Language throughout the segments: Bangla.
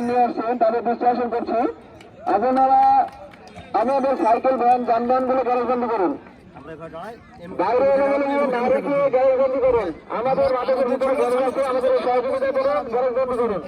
নিয়ে আসছেন তাদের বিশ্লেষণ করছি। আপনারা আমাদের সাইকেল ভ্যান যানবাহনগুলো গ্যারেজবন্দি করুন, বাইরে বাইরে গিয়ে গ্যারেজবন্দি করুন। আমাদের মাঠের ভিতরে গ্যারেজ আছে, আমাদের সহযোগিতা করুন, গ্যারেজবন্দি করুন।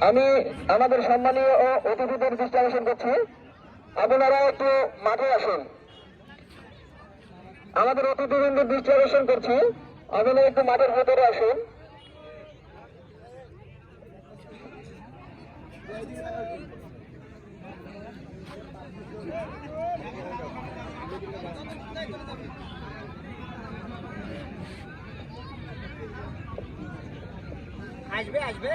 আমি আমাদের সম্মানীয় ও অতিথিদের দৃষ্টি আকর্ষণ করছি, আপনারা একটু মাঠে আসুন। আমাদের অতিথিবৃন্দের দৃষ্টি আকর্ষণ করছি, আপনারা একটু মাঠের ভেতরে আসুন। আসবে আসবে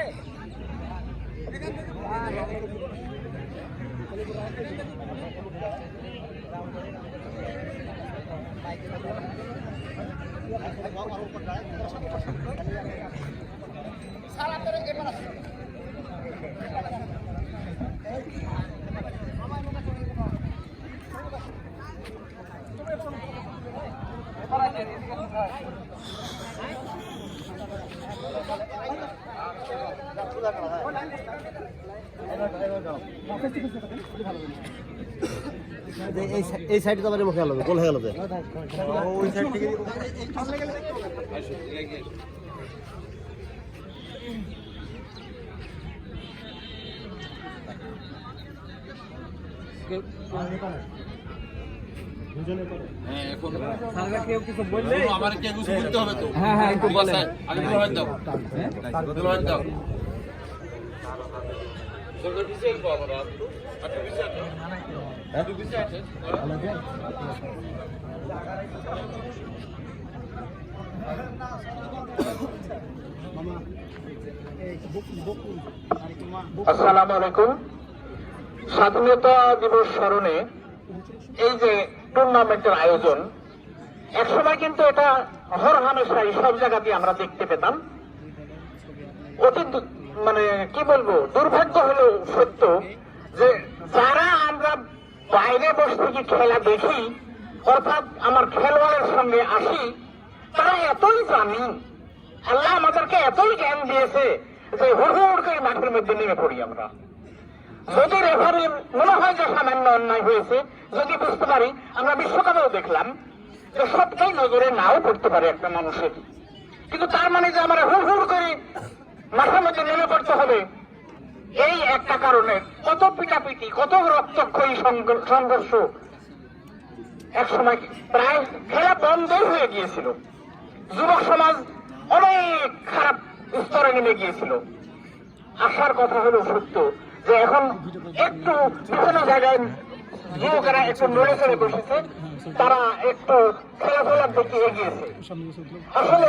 এই সাইডে তো আমার মুখে গেল গোল হয়ে গেল ওই সাইড থেকে আসসালামু আলাইকুম। স্বাধীনতা দিবস স্মরণে এই যে টুর্নামেন্টের আয়োজন, একসময় কিন্তু এটা হরহামেশাই সব জায়গাতেই আমরা দেখতে পেতাম। অতি মানে কি বলবো, দুর্ভাগ্য হলো সত্য যে যারা আমরা বাইরে বসে থেকে খেলা দেখি, অর্থাৎ আমার খেলোয়াড়ের সঙ্গে আসি, তারা এতই জানি, আল্লাহ আমাদেরকে এতই জ্ঞান দিয়েছে যে হুড় করে মাঠের মধ্যে নেমে পড়ি আমরা। যদি রেফারি মনে হয় যে সামান্য অন্যায় হয়েছে, যদি বুঝতে পারি, আমরা বিশ্বকাপেও দেখলাম যে সবটাই নজরে নাও পড়তে পারে একটা মানুষের, কিন্তু তার মানে যে আমরা হুড় করে মাঠের মধ্যে নেমে পড়তে হবে, এই একটা কারণে কত পিটাপিটি, কত রক্তক্ষয়ী সংঘর্ষ, এক সময় প্রায় খেলা বন্ধই হয়ে গিয়েছিল। যুবক সমাজ অনেক খারাপ স্তরে নেমে গিয়েছিল। আসার কথা হলো সত্য যে এখন একটু বিভিন্ন জায়গায় যুবকেরা একটু নড়ে চড়ে বসেছে, তারা একটু খেলাধুলার দিকে এগিয়েছে। আসলে